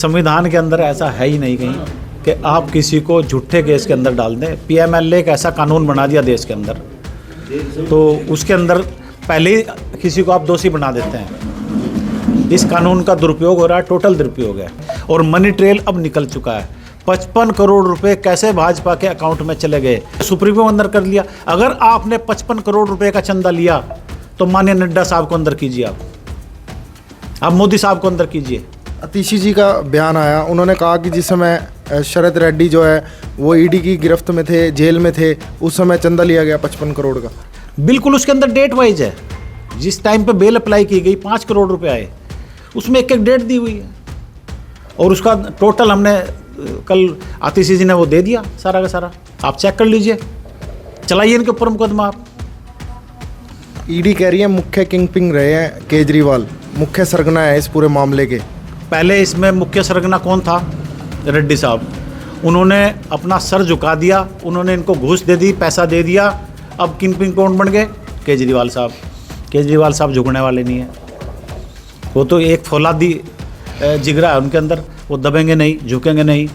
संविधान के अंदर ऐसा है ही नहीं कहीं कि आप किसी को झूठे केस के अंदर डाल दें। पीएमएलए एक ऐसा कानून बना दिया देश के अंदर, तो उसके अंदर पहले ही किसी को आप दोषी बना देते हैं। इस कानून का दुरुपयोग हो रहा है, टोटल दुरुपयोग है। और मनी ट्रेल अब निकल चुका है। 55 करोड़ रुपए कैसे भाजपा के अकाउंट में चले गए, सुप्रीमो अंदर कर लिया। अगर आपने 55 करोड़ रुपए का चंदा लिया तो माननीय नड्डा साहब को अंदर कीजिए, आप मोदी साहब को अंदर कीजिए। अतिशी जी का बयान आया, उन्होंने कहा कि जिस समय शरद रेड्डी जो है वो ईडी की गिरफ्त में थे, जेल में थे, उस समय चंदा लिया गया 55 करोड़ का। बिल्कुल उसके अंदर डेट वाइज है। जिस टाइम पे बेल अप्लाई की गई 5 करोड़ रुपए आए, उसमें एक एक डेट दी हुई है। और उसका टोटल हमने कल आतिशी जी ने वो दे दिया सारा का सारा, आप चेक कर लीजिए, चलाइए इनके ऊपर मुकदमा आप। ईडी कह रही है मुख्य किंगपिन रहे हैं केजरीवाल, मुख्य सरगना है इस पूरे मामले के। पहले इसमें मुख्य सरगना कौन था? रेड्डी साहब। उन्होंने अपना सर झुका दिया, उन्होंने इनको घूस दे दी, पैसा दे दिया। अब किंगपिन कौन बन गए? केजरीवाल साहब। केजरीवाल साहब झुकने वाले नहीं हैं, वो तो एक फौलादी जिगरा है उनके अंदर, वो दबेंगे नहीं, झुकेंगे नहीं।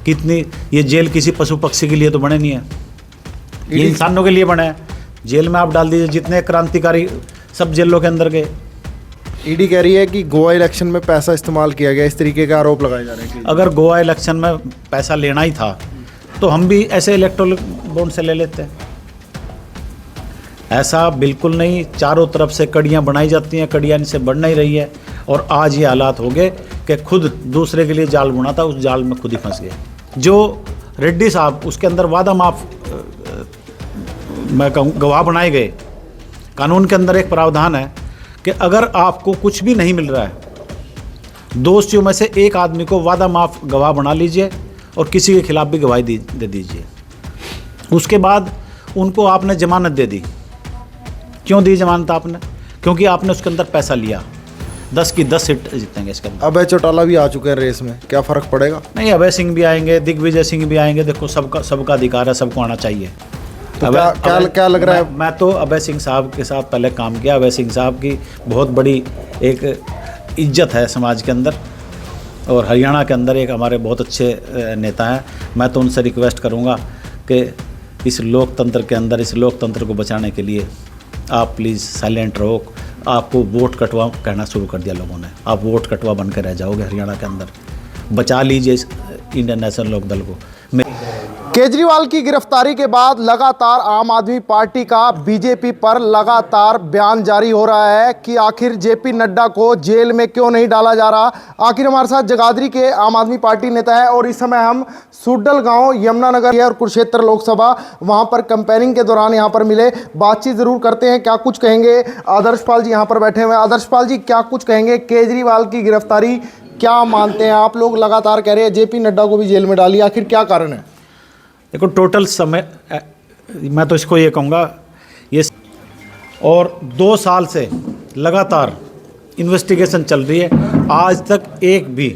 कितनी ये जेल किसी पशु पक्षी के लिए तो बने नहीं है, ये इंसानों के लिए बने हैं। जेल में आप डाल दीजिए, जितने क्रांतिकारी सब जेलों के अंदर गए। ईडी कह रही है कि गोवा इलेक्शन में पैसा इस्तेमाल किया गया, इस तरीके के आरोप लगाए जा रहे हैं। अगर गोवा इलेक्शन में पैसा लेना ही था तो हम भी ऐसे इलेक्टोरल बॉन्ड से ले लेते हैं। ऐसा बिल्कुल नहीं, चारों तरफ से कड़ियाँ बनाई जाती हैं, कड़ियाँ इनसे बढ़ नहीं रही है। और आज ये हालात हो गए कि खुद दूसरे के लिए जाल बुना था, उस जाल में खुद ही फंस गए। जो रेड्डी साहब उसके अंदर वादा माफ मैं कहूँ गवाह बनाए गए। कानून के अंदर एक प्रावधान है कि अगर आपको कुछ भी नहीं मिल रहा है, दोषियों में से एक आदमी को वादा माफ गवाह बना लीजिए और किसी के खिलाफ भी गवाही दे दीजिए। उसके बाद उनको आपने जमानत दे दी। क्यों दी जमानत आपने? क्योंकि आपने उसके अंदर पैसा लिया। 10 की 10 सीट जीतेंगे इसके अंदर। अभय चौटाला भी आ चुके हैं रेस में, क्या फ़र्क पड़ेगा? नहीं, अभय सिंह भी आएंगे, दिग्विजय सिंह भी आएंगे। देखो सबका अधिकार है, सबको आना चाहिए। तो क्या लग रहा है? मैं तो अभय सिंह साहब के साथ पहले काम किया। अभय सिंह साहब की बहुत बड़ी एक इज्जत है समाज के अंदर, और हरियाणा के अंदर एक हमारे बहुत अच्छे नेता हैं। मैं तो उनसे रिक्वेस्ट करूंगा कि इस लोकतंत्र के अंदर, इस लोकतंत्र को बचाने के लिए आप प्लीज़ साइलेंट रहो। आपको वोट कटवा कहना शुरू कर दिया लोगों ने, आप वोट कटवा बन कर रह जाओगे हरियाणा के अंदर। बचा लीजिए इस इंडियन नेशनल लोक दल को। केजरीवाल की गिरफ्तारी के बाद लगातार आम आदमी पार्टी का बीजेपी पर लगातार बयान जारी हो रहा है कि आखिर जेपी नड्डा को जेल में क्यों नहीं डाला जा रहा। आखिर हमारे साथ जगाधरी के आम आदमी पार्टी नेता है और इस समय हम सूडल गांव, यमुनानगर और कुरुक्षेत्र लोकसभा, वहां पर कैंपेनिंग के दौरान यहां पर मिले। बातचीत जरूर करते हैं, क्या कुछ कहेंगे। आदर्शपाल जी यहां पर बैठे हुए हैं। आदर्शपाल जी, क्या कुछ कहेंगे? केजरीवाल की गिरफ्तारी क्या मानते हैं आप? लोग लगातार कह रहे हैं जेपी नड्डा को भी जेल में डालिए, आखिर क्या कारण है? देखो, टोटल समय मैं तो इसको ये कहूँगा, ये और 2 साल से लगातार इन्वेस्टिगेशन चल रही है। आज तक एक भी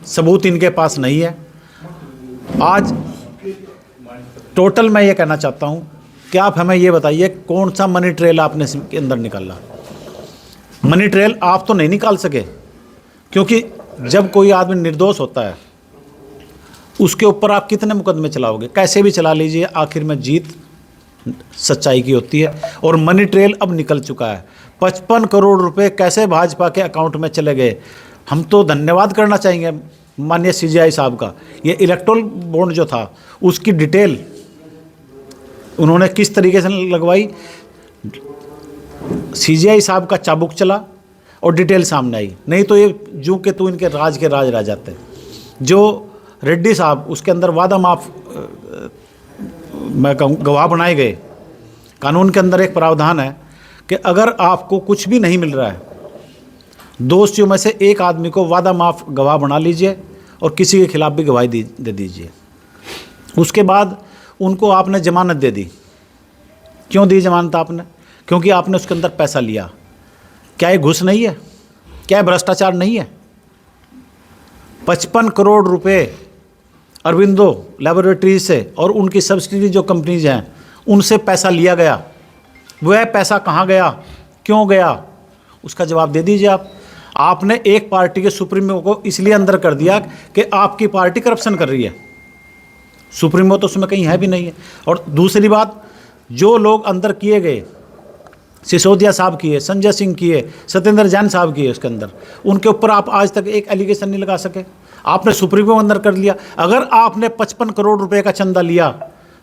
सबूत इनके पास नहीं है। आज टोटल मैं ये कहना चाहता हूँ कि आप हमें ये बताइए कौन सा मनी ट्रेल आपने इसके अंदर निकाला। मनी ट्रेल आप तो नहीं निकाल सके, क्योंकि जब कोई आदमी निर्दोष होता है उसके ऊपर आप कितने मुकदमे चलाओगे? कैसे भी चला लीजिए, आखिर में जीत सच्चाई की होती है। और मनी ट्रेल अब निकल चुका है। 55 करोड़ रुपए कैसे भाजपा के अकाउंट में चले गए। हम तो धन्यवाद करना चाहेंगे माननीय सीजीआई साहब का। ये इलेक्टोरल बॉन्ड जो था उसकी डिटेल उन्होंने किस तरीके से लगवाई, सीजीआई साहब का चाबुक चला और डिटेल सामने आई। नहीं तो ये जू के तू इनके राज के राज रह जाते। जो रेड्डी साहब उसके अंदर वादा माफ मैं कहूँ गवाह बनाए गए। कानून के अंदर एक प्रावधान है कि अगर आपको कुछ भी नहीं मिल रहा है, दोषियों में से एक आदमी को वादा माफ गवाह बना लीजिए और किसी के खिलाफ भी गवाही दे दीजिए। उसके बाद उनको आपने जमानत दे दी। क्यों दी जमानत आपने? क्योंकि आपने उसके अंदर पैसा लिया। क्या ये घूस नहीं है? क्या भ्रष्टाचार नहीं है? 55 करोड़ रुपए अरविंदो लैबोरेटरीज से और उनकी सब्सिडी जो कंपनीज हैं उनसे पैसा लिया गया। वह पैसा कहाँ गया, क्यों गया, उसका जवाब दे दीजिए आप। आपने एक पार्टी के सुप्रीमो को इसलिए अंदर कर दिया कि आपकी पार्टी करप्शन कर रही है। सुप्रीमो तो उसमें कहीं है भी नहीं है। और दूसरी बात, जो लोग अंदर किए गए, सिसोदिया साहब किए, संजय सिंह किए, सत्येंद्र जैन साहब किए, उसके अंदर उनके ऊपर आप आज तक एक एलिगेशन नहीं लगा सके। आपने सुप्रीमो अंदर कर लिया। अगर आपने 55 करोड़ रुपए का चंदा लिया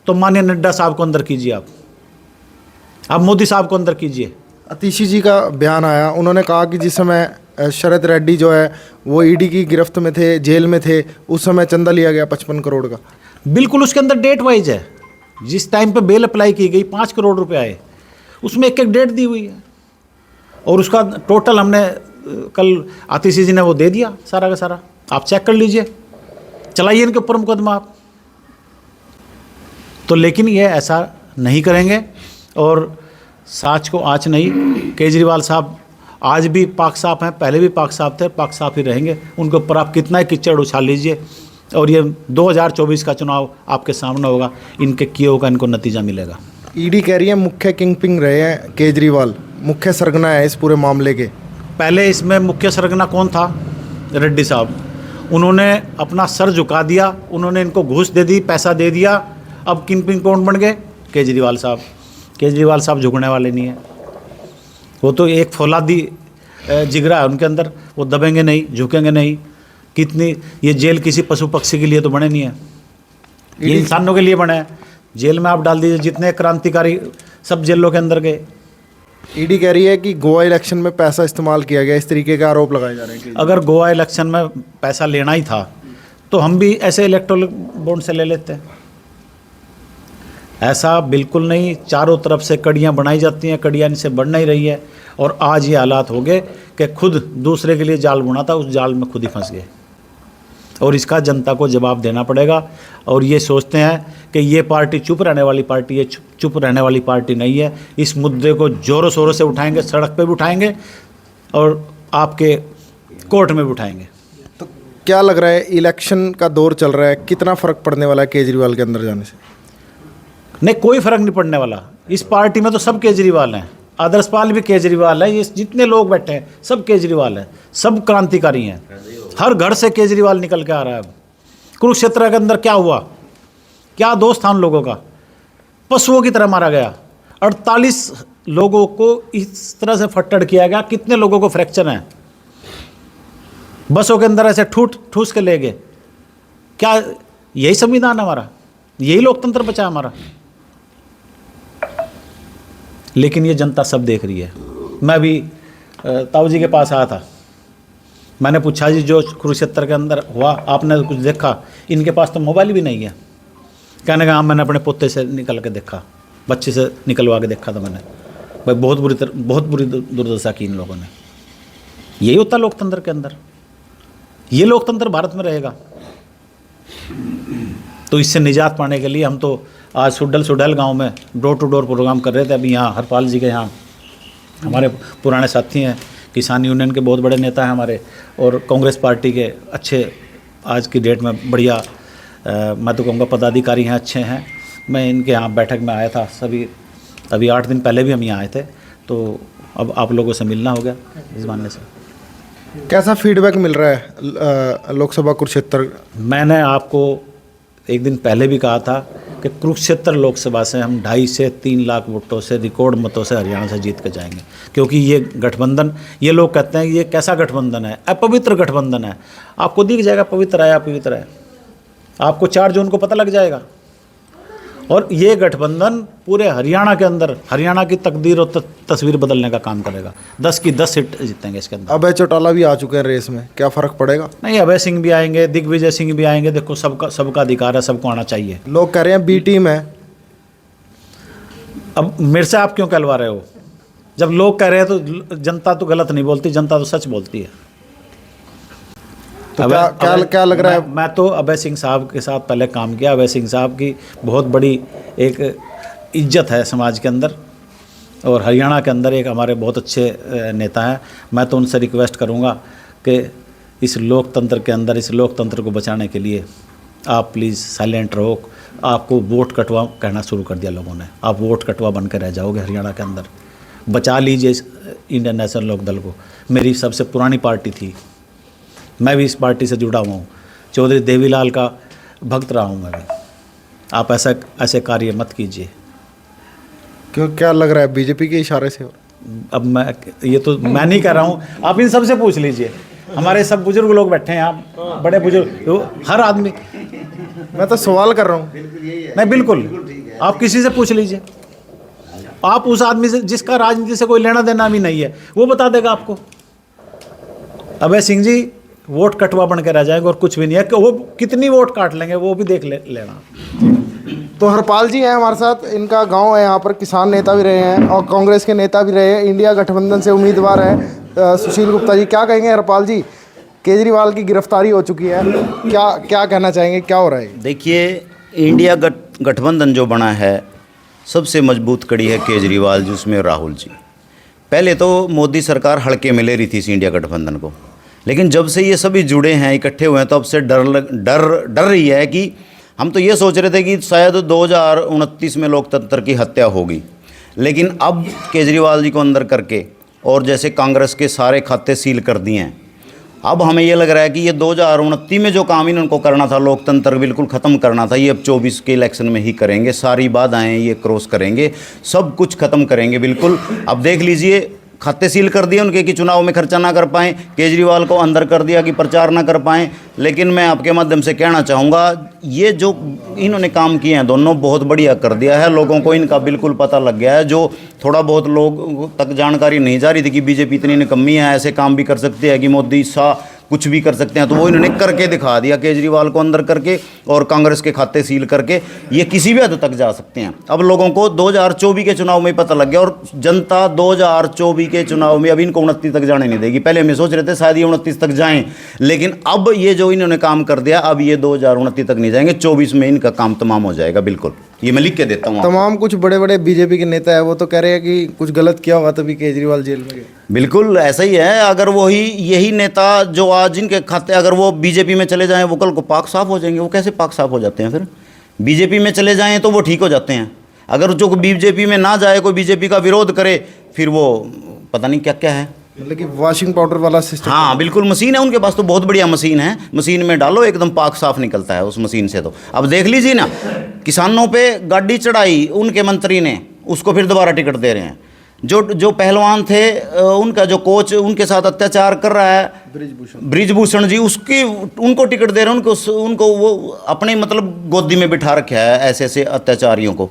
तो माननीय नड्डा साहब को अंदर कीजिए, आप मोदी साहब को अंदर कीजिए। अतिशी जी का बयान आया, उन्होंने कहा कि जिस समय शरद रेड्डी जो है वो ईडी की गिरफ्त में थे, जेल में थे, उस समय चंदा लिया गया 55 करोड़ का। बिल्कुल, उसके अंदर डेट वाइज है। जिस टाइम पे बेल अप्लाई की गई 5 करोड़ रुपए आए, उसमें एक एक डेट दी हुई है और उसका टोटल हमने कल आतिशी जी ने वो दे दिया सारा का सारा। आप चेक कर लीजिए, चलाइए इनके ऊपर मुकदमा आप। तो लेकिन ये ऐसा नहीं करेंगे और साच को आँच नहीं। केजरीवाल साहब आज भी पाक साफ हैं, पहले भी पाक साफ थे, पाक साफ ही रहेंगे। उनके ऊपर आप कितना ही कीचड़ उछाल लीजिए और ये 2024 का चुनाव आपके सामने होगा। इनके किए का इनको नतीजा मिलेगा। ईडी कह रही है मुख्य किंगपिन रहे हैं केजरीवाल, मुख्य सरगना है इस पूरे मामले के। पहले इसमें मुख्य सरगना कौन था? रेड्डी साहब। उन्होंने अपना सर झुका दिया, उन्होंने इनको घूस दे दी, पैसा दे दिया। अब किंगपिन कौन बन गए? केजरीवाल साहब। केजरीवाल साहब झुकने वाले नहीं हैं। वो तो एक फौलादी जिगरा है उनके अंदर, वो दबेंगे नहीं, झुकेंगे नहीं। कितनी ये जेल किसी पशु पक्षी के लिए तो बने नहीं है, ये इंसानों के लिए बने हैं। जेल में आप डाल दीजिए जितने क्रांतिकारी, सब जेलों के अंदर गए। ईडी कह रही है कि गोवा इलेक्शन में पैसा इस्तेमाल किया गया, इस तरीके के आरोप लगाए जा रहे हैं। अगर गोवा इलेक्शन में पैसा लेना ही था तो हम भी ऐसे इलेक्टोरल बॉन्ड से ले लेते हैं। ऐसा बिल्कुल नहीं। चारों तरफ से कड़ियाँ बनाई जाती हैं, कड़ियाँ इनसे बढ़ नहीं रही है और आज ये हालात हो गए कि खुद दूसरे के लिए जाल बुना था, उस जाल में खुद ही फंस गए और इसका जनता को जवाब देना पड़ेगा। और ये सोचते हैं कि ये पार्टी चुप रहने वाली पार्टी है, चुप रहने वाली पार्टी नहीं है। इस मुद्दे को ज़ोरों शोरों से उठाएंगे, सड़क पे भी उठाएंगे और आपके कोर्ट में भी उठाएंगे। तो क्या लग रहा है, इलेक्शन का दौर चल रहा है, कितना फ़र्क पड़ने वाला है केजरीवाल के अंदर जाने से? नहीं, कोई फ़र्क नहीं पड़ने वाला। इस पार्टी में तो सब केजरीवाल हैं, आदर्शपाल भी केजरीवाल है, ये जितने लोग बैठे हैं सब केजरीवाल हैं, सब क्रांतिकारी हैं। हर घर से केजरीवाल निकल के आ रहा है। कुरुक्षेत्र के अंदर क्या हुआ? क्या दोस्त था उन लोगों का? पशुओं की तरह मारा गया। 48 लोगों को इस तरह से फट्टड़ किया गया। कितने लोगों को फ्रैक्चर है? बसों के अंदर ऐसे ठूस के ले गए। क्या यही संविधान है हमारा? यही लोकतंत्र बचा हमारा? लेकिन ये जनता सब देख रही है। मैं भी ताऊ जी के पास आया था, मैंने पूछा जी जो कुरुक्षेत्र के अंदर हुआ आपने कुछ देखा? इनके पास तो मोबाइल भी नहीं है। कहने का हाँ, मैंने अपने पोते से निकल के देखा, बच्चे से निकलवा के देखा था मैंने। भाई बहुत बुरी दुर्दशा की इन लोगों ने। यही होता लोकतंत्र के अंदर। ये लोकतंत्र भारत में रहेगा। तो इससे निजात पाने के लिए हम तो आज सुडल गांव में डोर टू डोर प्रोग्राम कर रहे थे। अभी यहाँ हरपाल जी के यहाँ हमारे पुराने साथी हैं, किसान यूनियन के बहुत बड़े नेता हैं हमारे, और कांग्रेस पार्टी के अच्छे आज की डेट में बढ़िया मैं तो कहूँगा पदाधिकारी हैं, अच्छे हैं। मैं इनके यहाँ बैठक में आया था सभी, अभी 8 दिन पहले भी हम यहाँ आए थे। तो अब आप लोगों से मिलना हो गया इस बहाने से। कैसा फीडबैक मिल रहा है लोकसभा कुरुक्षेत्र? मैंने आपको एक दिन पहले भी कहा था कि कुरुक्षेत्र लोकसभा से हम 2.5 से 3 लाख वोटों से, रिकॉर्ड मतों से हरियाणा से जीत के जाएंगे। क्योंकि ये गठबंधन, ये लोग कहते हैं ये कैसा गठबंधन है? अपवित्र गठबंधन है। आपको दिख जाएगा पवित्र है अपवित्र है, आपको 4 जून को पता लग जाएगा। और ये गठबंधन पूरे हरियाणा के अंदर हरियाणा की तकदीर और तस्वीर बदलने का काम करेगा। 10 की 10 सीट जीतेंगे इसके अंदर। अभय चौटाला भी आ चुके हैं रेस में, क्या फ़र्क पड़ेगा? नहीं, अभय सिंह भी आएंगे, दिग्विजय सिंह भी आएंगे। देखो सबका अधिकार है, सबको आना चाहिए। लोग कह रहे हैं बी टीम है। अब मेरे से आप क्यों कहलवा रहे हो? जब लोग कह रहे हैं तो जनता तो गलत नहीं बोलती, जनता तो सच बोलती है। तो क्या लग रहा है? मैं तो अभय सिंह साहब के साथ पहले काम किया। अभय सिंह साहब की बहुत बड़ी एक इज्जत है समाज के अंदर और हरियाणा के अंदर एक हमारे बहुत अच्छे नेता हैं। मैं तो उनसे रिक्वेस्ट करूंगा कि इस लोकतंत्र के अंदर, इस लोकतंत्र को बचाने के लिए आप प्लीज़ साइलेंट रहो। आपको वोट कटवा कहना शुरू कर दिया लोगों ने। आप वोट कटवा बन के रह जाओगे हरियाणा के अंदर। बचा लीजिए इस इंडियन नेशनल लोकदल को। मेरी सबसे पुरानी पार्टी थी, मैं भी इस पार्टी से जुड़ा हुआ हूँ, चौधरी देवीलाल का भक्त रहा हूँ मैं भी। आप ऐसे कार्य मत कीजिए। क्यों, क्या लग रहा है बीजेपी के इशारे से? अब ये तो मैं नहीं कह रहा हूँ, आप इन सब से पूछ लीजिए। हमारे सब बुजुर्ग लोग बैठे हैं यहाँ, बड़े बुजुर्ग, हर आदमी। मैं तो सवाल कर रहा हूँ। नहीं, बिल्कुल आप किसी से पूछ लीजिए। आप उस आदमी से जिसका राजनीति से कोई लेना देना भी नहीं है, वो बता देगा आपको। अभय सिंह जी वोट कटवा बन के रह जाएंगे और कुछ भी नहीं है। कि वो कितनी वोट काट लेंगे वो भी देख लेना। तो हरपाल जी हैं हमारे साथ, इनका गांव है यहाँ पर, किसान नेता भी रहे हैं और कांग्रेस के नेता भी रहे हैं, इंडिया गठबंधन से उम्मीदवार हैं सुशील गुप्ता जी। क्या कहेंगे हरपाल जी, केजरीवाल की गिरफ्तारी हो चुकी है, क्या कहना चाहेंगे, क्या हो रहा है? देखिए, इंडिया गठबंधन जो बना है, सबसे मजबूत कड़ी है केजरीवाल जी, उसमें राहुल जी। पहले तो मोदी सरकार हल्के में ले रही थी इस इंडिया गठबंधन को, लेकिन जब से ये सभी जुड़े हैं, इकट्ठे हुए हैं, तो अब से डर रही है कि हम तो ये सोच रहे थे कि शायद 2029 में लोकतंत्र की हत्या होगी, लेकिन अब केजरीवाल जी को अंदर करके और जैसे कांग्रेस के सारे खाते सील कर दिए हैं, अब हमें ये लग रहा है कि ये 2029 में जो काम इनको करना था, लोकतंत्र बिल्कुल ख़त्म करना था, ये अब 24 के इलेक्शन में ही करेंगे। सारी बाधाएं ये क्रॉस करेंगे, सब कुछ ख़त्म करेंगे बिल्कुल। अब देख लीजिए, खाते सील कर दिए उनके कि चुनाव में खर्चा ना कर पाएँ, केजरीवाल को अंदर कर दिया कि प्रचार ना कर पाएँ। लेकिन मैं आपके माध्यम से कहना चाहूँगा, ये जो इन्होंने काम किए हैं दोनों, बहुत बढ़िया कर दिया है। लोगों को इनका बिल्कुल पता लग गया है। जो थोड़ा बहुत लोग तक जानकारी नहीं जा रही थी कि बीजेपी इतनी निकम्मी है, ऐसे काम भी कर सकती है कि मोदी शाह कुछ भी कर सकते हैं, तो वो इन्होंने करके दिखा दिया। केजरीवाल को अंदर करके और कांग्रेस के खाते सील करके ये किसी भी हद तक जा सकते हैं। अब लोगों को 2024 के चुनाव में पता लग गया, और जनता 2024 के चुनाव में अब इनको 29 तक जाने नहीं देगी। पहले हम सोच रहे थे शायद ये 29 तक जाएं, लेकिन अब ये जो इन्होंने काम कर दिया, अब ये 2029 तक नहीं जाएंगे, 24 में इनका काम तमाम हो जाएगा। बिल्कुल, ये मैं लिख के देता हूँ। तमाम कुछ बड़े बड़े बीजेपी के नेता है, वो तो कह रहे हैं कि कुछ गलत किया होगा तभी केजरीवाल जेल में गए। बिल्कुल ऐसा ही है। अगर यही नेता जो आज इनके खाते, अगर वो बीजेपी में चले जाएं, वो कल को पाक साफ हो जाएंगे। वो कैसे पाक साफ हो जाते हैं? फिर बीजेपी में चले जाएं तो वो ठीक हो जाते हैं। अगर जो बीजेपी में ना जाए, कोई बीजेपी का विरोध करे, फिर वो पता नहीं क्या क्या है, मतलब कि वॉशिंग पाउडर वाला सिस्टम। हाँ बिल्कुल, मशीन है उनके पास तो, बहुत बढ़िया मशीन है। मशीन में डालो, एकदम पाक साफ निकलता है उस मशीन से। तो अब देख लीजिए ना, किसानों पे गाड़ी चढ़ाई उनके मंत्री ने, उसको फिर दोबारा टिकट दे रहे हैं। जो पहलवान थे, उनका जो कोच उनके साथ अत्याचार कर रहा है, ब्रिजभूषण जी, उनको टिकट दे रहे हैं। उनको वो अपने मतलब गोदी में बिठा रखा है ऐसे ऐसे अत्याचारियों को।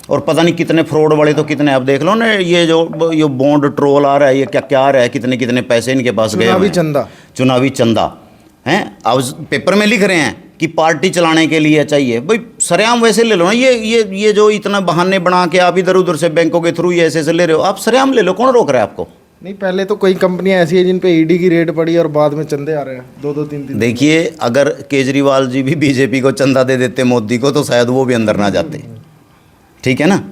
और पता नहीं कितने फ्रॉड वाले तो कितने, अब देख लो ना, ये बॉन्ड ट्रोल आ रहा है, ये क्या क्या आ रहा है, कितने कितने पैसे इनके पास गए, चुनावी चंदा हैं। अब पेपर में लिख रहे हैं कि पार्टी चलाने के लिए चाहिए। भाई सरेआम वैसे ले लो ना, ये जो इतना बहाने बना के आप इधर उधर से बैंकों के थ्रू ये ऐसे ले रहे हो, आप सरेआम ले लो, कौन रोक रहा है आपको? नहीं, पहले तो कई कंपनियां ऐसी है जिन पे ईडी की रेड पड़ी और बाद में चंदे आ रहे हैं 2-2 3-3। देखिए, अगर केजरीवाल जी भी बीजेपी को चंदा दे देते मोदी को, तो शायद वो भी अंदर ना जाते, ठीक है ना?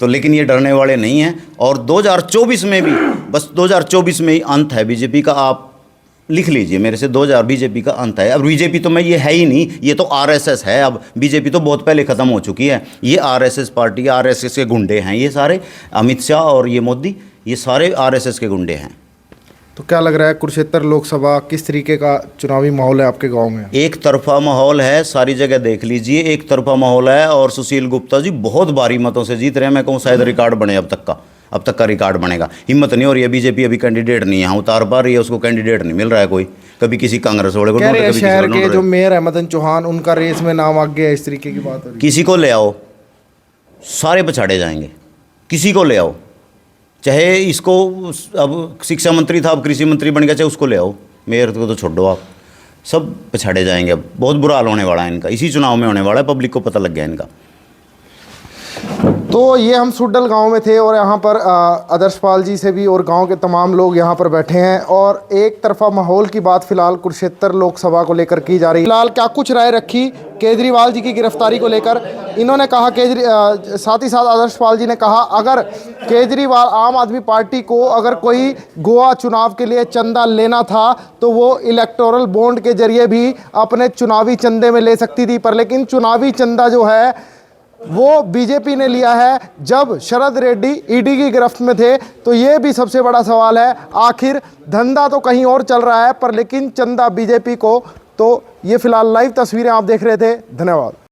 तो लेकिन ये डरने वाले नहीं हैं। और 2024 में भी, बस 2024 में ही अंत है बीजेपी का। आप लिख लीजिए मेरे से, 2000 बीजेपी का अंत है। अब बीजेपी तो ये है ही नहीं, ये तो आरएसएस है। अब बीजेपी तो बहुत पहले ख़त्म हो चुकी है। ये आरएसएस पार्टी, आरएसएस के गुंडे हैं ये सारे। अमित शाह और ये मोदी, ये सारे आरएसएस के गुंडे हैं। तो क्या लग रहा है, कुरुक्षेत्र लोकसभा किस तरीके का चुनावी माहौल है आपके गांव में? एक तरफा माहौल है, सारी जगह देख लीजिए, एक तरफा माहौल है। और सुशील गुप्ता जी बहुत भारी मतों से जीत रहे हैं। मैं कहूँ शायद रिकॉर्ड बने अब तक का रिकॉर्ड बनेगा। हिम्मत नहीं हो रही है, बीजेपी अभी कैंडिडेट नहीं है, उतार पा रही है, उसको कैंडिडेट नहीं मिल रहा है कोई। कभी किसी कांग्रेस वाले को, शहर के जो मेयर है मदन चौहान, उनका रेस में नाम आगे है, इस तरीके की बात हो रही। किसी को ले आओ, सारे पछाड़े जाएंगे। किसी को ले आओ, चाहे इसको, अब शिक्षा मंत्री था अब कृषि मंत्री बन गया, चाहे उसको ले आओ, मेयर को तो छोड़ दो आप, सब पछाड़े जाएंगे। अब बहुत बुरा हाल होने वाला है इनका, इसी चुनाव में होने वाला है। पब्लिक को पता लग गया इनका। तो ये हम सुड्डल गांव में थे और यहाँ पर आदर्शपाल जी से भी और गांव के तमाम लोग यहाँ पर बैठे हैं। और एक तरफा माहौल की बात फिलहाल कुरुक्षेत्र लोकसभा को लेकर की जा रही है। फिलहाल क्या कुछ राय रखी केजरीवाल जी की गिरफ्तारी को लेकर? इन्होंने कहा, साथ ही साथ आदर्शपाल जी ने कहा, अगर केजरीवाल आम आदमी पार्टी को अगर कोई गोवा चुनाव के लिए चंदा लेना था तो वो इलेक्टोरल बॉन्ड के जरिए भी अपने चुनावी चंदे में ले सकती थी, पर लेकिन चुनावी चंदा जो है वो बीजेपी ने लिया है जब शरद रेड्डी ईडी की गिरफ्त में थे। तो ये भी सबसे बड़ा सवाल है, आखिर धंधा तो कहीं और चल रहा है पर लेकिन चंदा बीजेपी को। तो ये फिलहाल लाइव तस्वीरें आप देख रहे थे, धन्यवाद।